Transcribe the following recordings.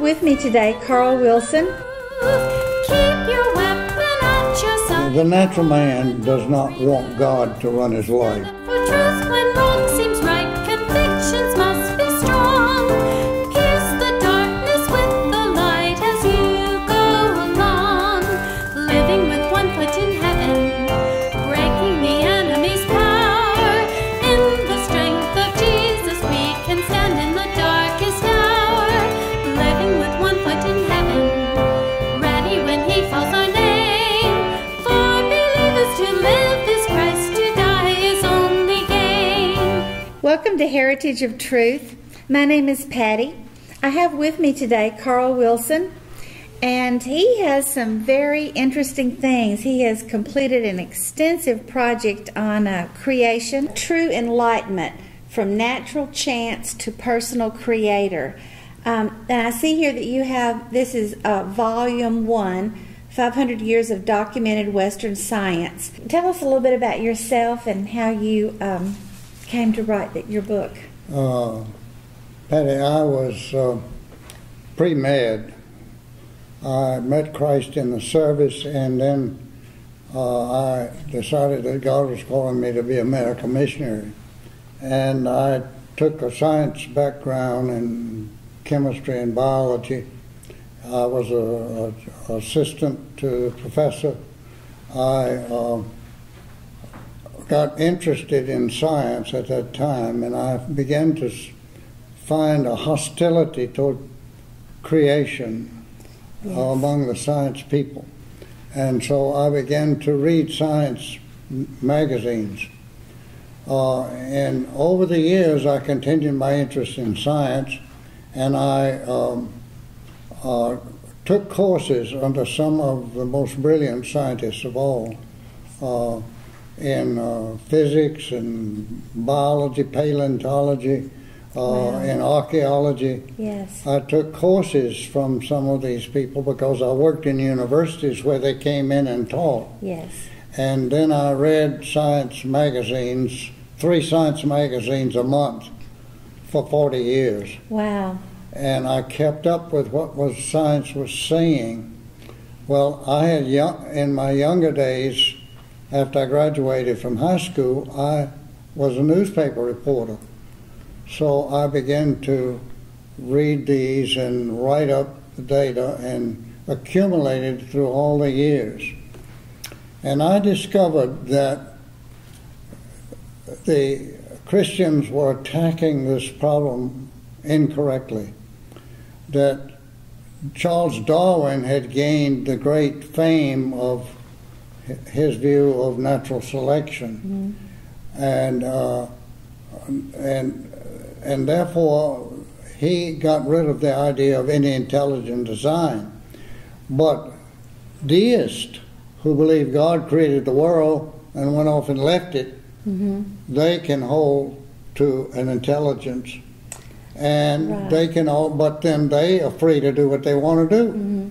have with me today Carl Wilson. Keep your weapon at your side. The natural man does not want God to run his life. For truth when wrong seems right, convictions must be strong. Pierce the darkness with the light as you go along. Living with one foot in heaven, breaking the enemy's power. In the strength of Jesus we can stand in the darkest hour. Living with one foot in heaven, ready when he calls our name. For believers to live is Christ, to die is only gain. Welcome to Heritage of Truth. My name is Patty. I have with me today Carl Wilson, and he has some very interesting things. He has completed an extensive project on creation, True Enlightenment, from natural chance to personal creator. And I see here that you have, this is volume 1, 500 Years of Documented Western Science. Tell us a little bit about yourself and how you came to write your book. Patty, I was pre-med. I met Christ in the service, and then I decided that God was calling me to be a medical missionary. And I took a science background in chemistry and biology. I was an assistant to the professor. I got interested in science at that time, and I began to find a hostility toward creation among the science people. And so I began to read science magazines. And over the years, I continued my interest in science, and I took courses under some of the most brilliant scientists of all in physics and biology, paleontology, in archaeology. Yes. I took courses from some of these people because I worked in universities where they came in and taught. Yes. And then I read science magazines, 3 science magazines a month for 40 years. Wow. And I kept up with what science was saying. Well, I had in my younger days, after I graduated from high school, I was a newspaper reporter. So I began to read these and write up the data and accumulate it through all the years. And I discovered that the Christians were attacking this problem incorrectly. That Charles Darwin had gained the great fame of his view of natural selection, and therefore he got rid of the idea of any intelligent design. But deists who believe God created the world and went off and left it, they can hold to an intelligence, and they can all, but then they are free to do what they want to do.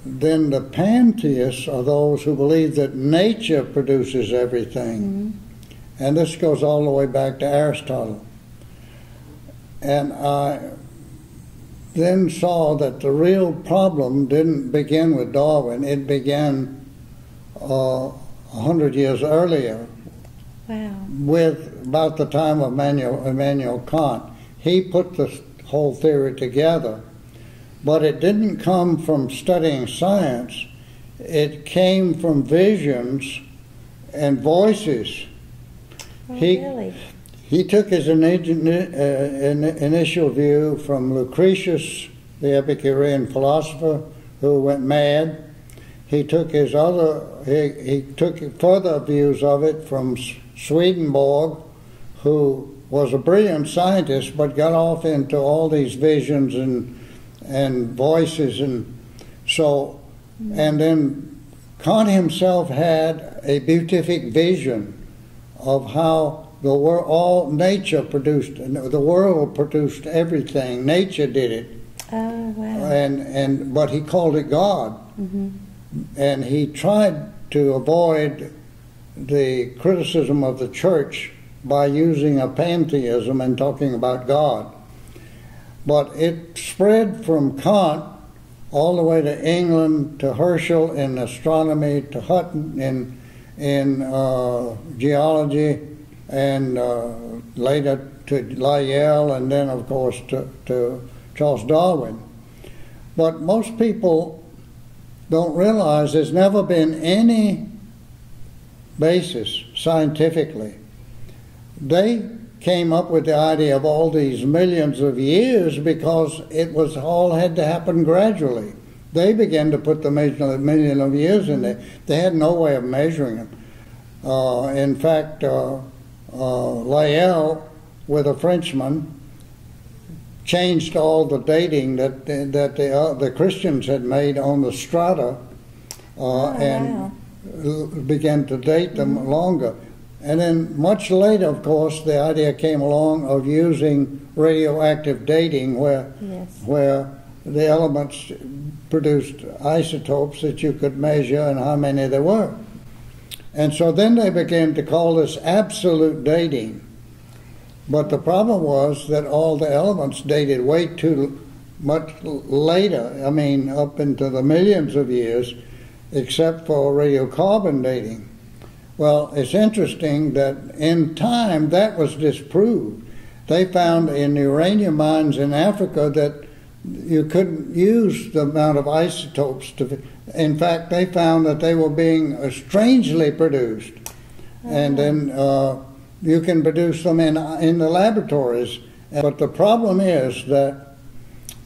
Then the pantheists are those who believe that nature produces everything. And this goes all the way back to Aristotle. And I then saw that the real problem didn't begin with Darwin. It began 100 years earlier. Wow. With about the time of Immanuel Kant. He put the whole theory together. But it didn't come from studying science. It came from visions and voices. Oh, really? He took his initial view from Lucretius, the Epicurean philosopher who went mad. He took his he took further views of it from Swedenborg, who was a brilliant scientist but got off into all these visions and voices, and so, and then Kant himself had a beatific vision of how the world, all nature produced, the world produced everything. Nature did it. Oh, wow. But he called it God. And he tried to avoid the criticism of the church by using a pantheism and talking about God. But it spread from Kant all the way to England, to Herschel in astronomy, to Hutton in geology, and later to Lyell, and then, of course, to Charles Darwin. But most people don't realize there's never been any basis scientifically. They came up with the idea of all these millions of years because it was all had to happen gradually. They began to put the million of years in there. They had no way of measuring them. In fact, Lyell, with a Frenchman, changed all the dating that the Christians had made on the strata, and began to date them longer. And then much later, of course, the idea came along of using radioactive dating, where the elements produced isotopes that you could measure and how many there were. And so then they began to call this absolute dating. But the problem was that all the elements dated way too much later, I mean up into the millions of years, except for radiocarbon dating. Well, it's interesting that in time that was disproved. They found in uranium mines in Africa that you couldn't use the amount of isotopes to. In fact, they found that they were being strangely produced, and then you can produce them in the laboratories. But the problem is that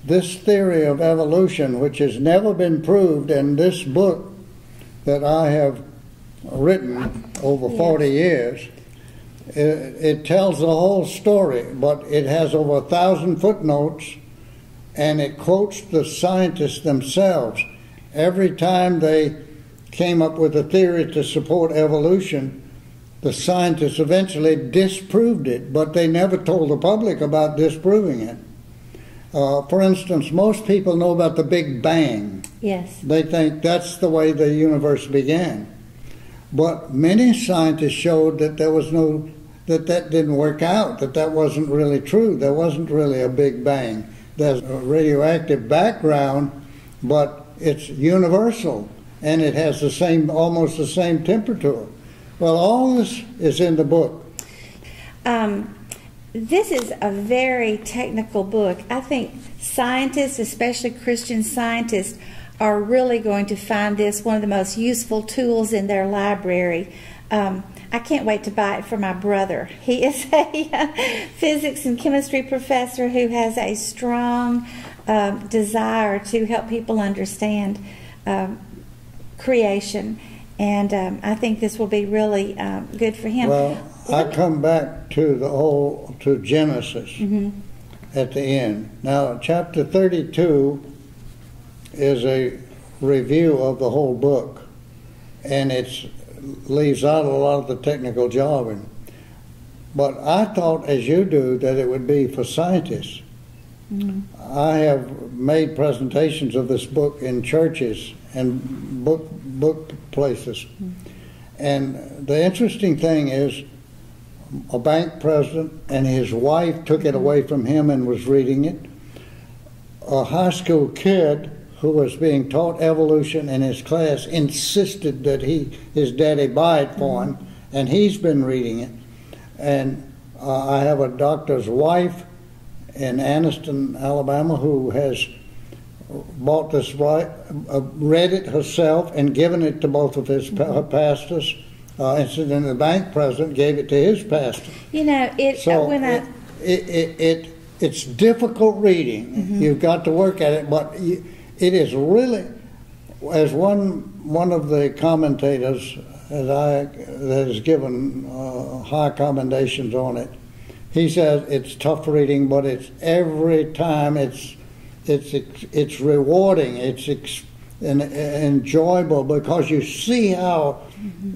this theory of evolution, which has never been proved, in this book that I have written over 40 years, it tells the whole story, but it has over 1,000 footnotes, and it quotes the scientists themselves. Every time they came up with a theory to support evolution, the scientists eventually disproved it, but they never told the public about disproving it. For instance, most people know about the Big Bang. Yes. They think that's the way the universe began. But many scientists showed that there was that didn't work out, that wasn't really true. There wasn't really a Big Bang. There's a radioactive background, but it's universal, and it has almost the same temperature. Well, all this is in the book. This is a very technical book. I think scientists, especially Christian scientists, are really going to find this one of the most useful tools in their library. I can't wait to buy it for my brother. He is a physics and chemistry professor who has a strong desire to help people understand creation, and I think this will be really good for him. Well, I come back to Genesis at the end. Now, chapter 32 is a review of the whole book, and it leaves out a lot of the technical jargon. But I thought, as you do, that it would be for scientists. I have made presentations of this book in churches and book places. And the interesting thing is, a bank president and his wife took it away from him and was reading it. A high school kid who was being taught evolution in his class insisted that his daddy buy it for him, and he's been reading it. And I have a doctor's wife in Anniston, Alabama, who has bought this, read it herself and given it to both of his pastors. And the bank president gave it to his pastor. You know, it's difficult reading. You've got to work at it, but it is really, as one of the commentators that has given high commendations on it, he says it's tough reading, but it's every time it's rewarding, it's enjoyable, because you see how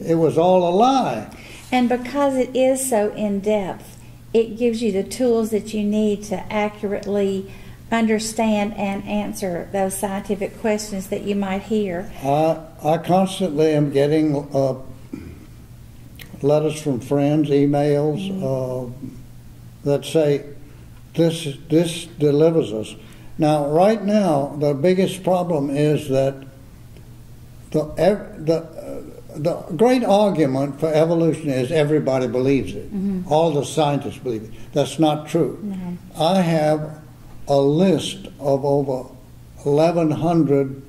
it was all a lie. And because it is so in-depth, it gives you the tools that you need to accurately understand and answer those scientific questions that you might hear. I constantly am getting letters from friends, emails, that say this delivers us. Now, right now, the biggest problem is that the great argument for evolution is everybody believes it. All the scientists believe it. That's not true. No. I have a list of over 1,100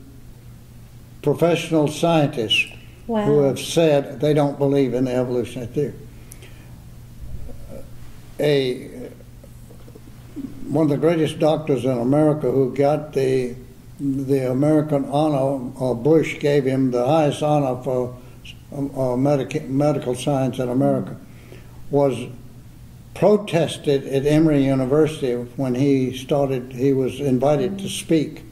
professional scientists Wow. who have said they don't believe in the evolutionary theory. One of the greatest doctors in America who got the American honor, Bush gave him the highest honor for medical science in America, was protested at Emory University when he was invited to speak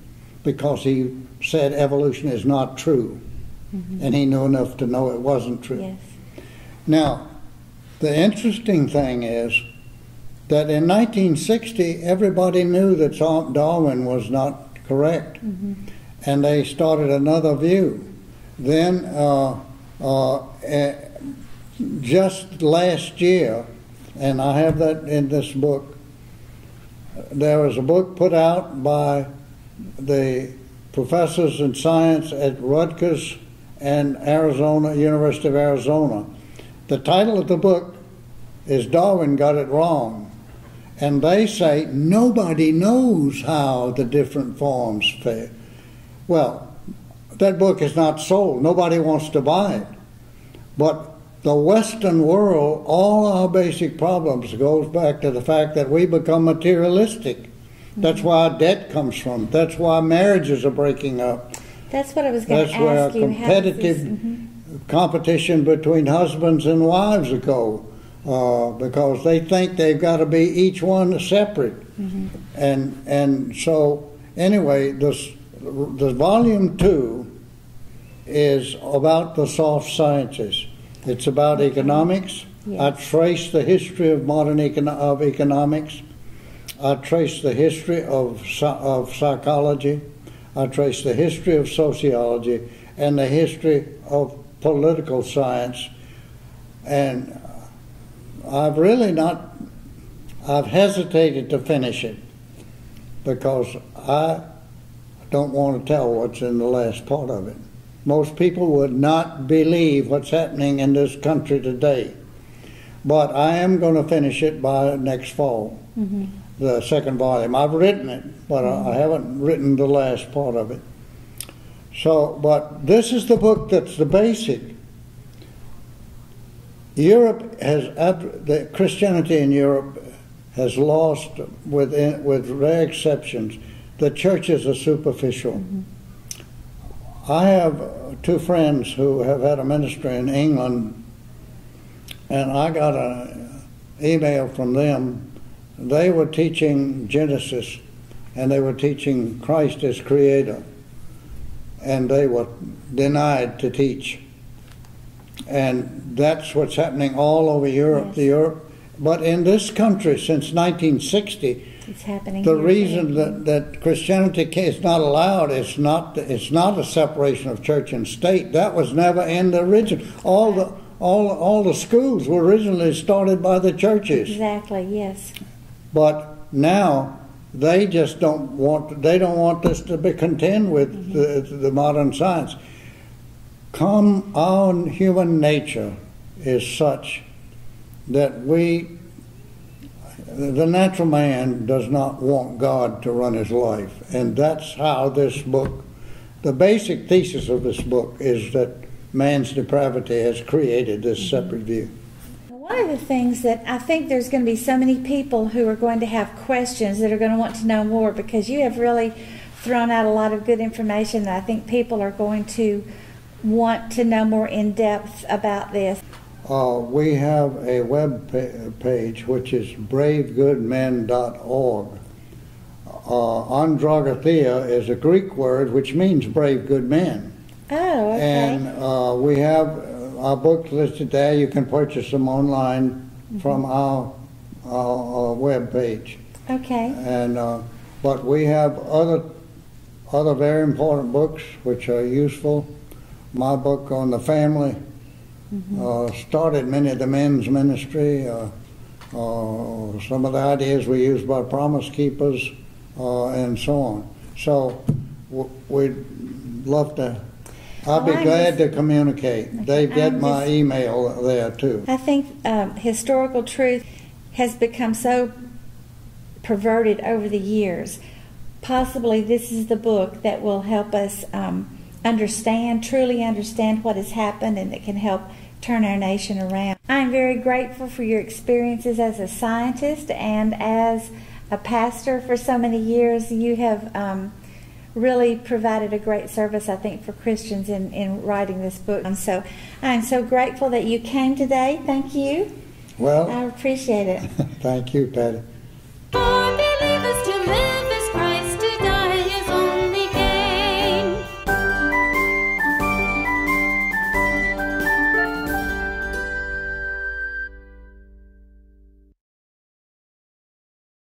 because he said evolution is not true. And he knew enough to know it wasn't true. Yes. Now, the interesting thing is that in 1960, everybody knew that Darwin was not correct, and they started another view. Then, just last year, and I have that in this book, there was a book put out by the professors in science at Rutgers and University of Arizona. The title of the book is Darwin Got It Wrong. And they say nobody knows how the different forms fare. Well, that book is not sold. Nobody wants to buy it. But the Western world, all our basic problems goes back to the fact that we become materialistic. That's where our debt comes from. That's why marriages are breaking up. That's what I was going to That's where ask you. competitive competition between husbands and wives go. Because they think they've got to be each one separate, and so anyway, the volume 2 is about the soft sciences. It's about economics. Yes. I trace the history of modern economics. I trace the history of psychology. I trace the history of sociology and the history of political science, and I've hesitated to finish it because I don't want to tell what's in the last part of it. Most people would not believe what's happening in this country today. But I am going to finish it by next fall, the second volume. I've written it, but I haven't written the last part of it. So, but this is the book that's the basic. The Christianity in Europe has lost, with rare exceptions, the churches are superficial. I have two friends who have had a ministry in England, and I got an email from them. They were teaching Genesis, and they were teaching Christ as Creator, and they were denied to teach. And that's what's happening all over Europe. Yes. But in this country, since 1960, it's happening. the reason that Christianity is not allowed is not a separation of church and state. That was never in the original. All the schools were originally started by the churches. Exactly. Yes. But now they just don't want. They don't want us to be content with the modern science. Our human nature is such that the natural man does not want God to run his life. And that's how this book, the basic thesis of this book is that man's depravity has created this separate view. One of the things that I think there's going to be so many people who are going to have questions that are going to want to know more, because you have really thrown out a lot of good information that I think people are going to want to know more in depth about this. We have a web page which is bravegoodmen.org. Androgothea is a Greek word which means brave good men. Oh, okay. And we have our books listed there. You can purchase them online from our web page. Okay. And but we have other very important books which are useful. My book on the family started many of the men's ministry. some of the ideas we use by Promise Keepers, and so on. So we'd love to. I'll be glad to communicate. They've got my email there too. I think historical truth has become so perverted over the years. Possibly this is the book that will help us truly understand what has happened, and that can help turn our nation around. I'm very grateful for your experiences as a scientist and as a pastor for so many years. You have really provided a great service, I think, for Christians in writing this book. And so I'm so grateful that you came today. Thank you. Well, I appreciate it. Thank you, Patty.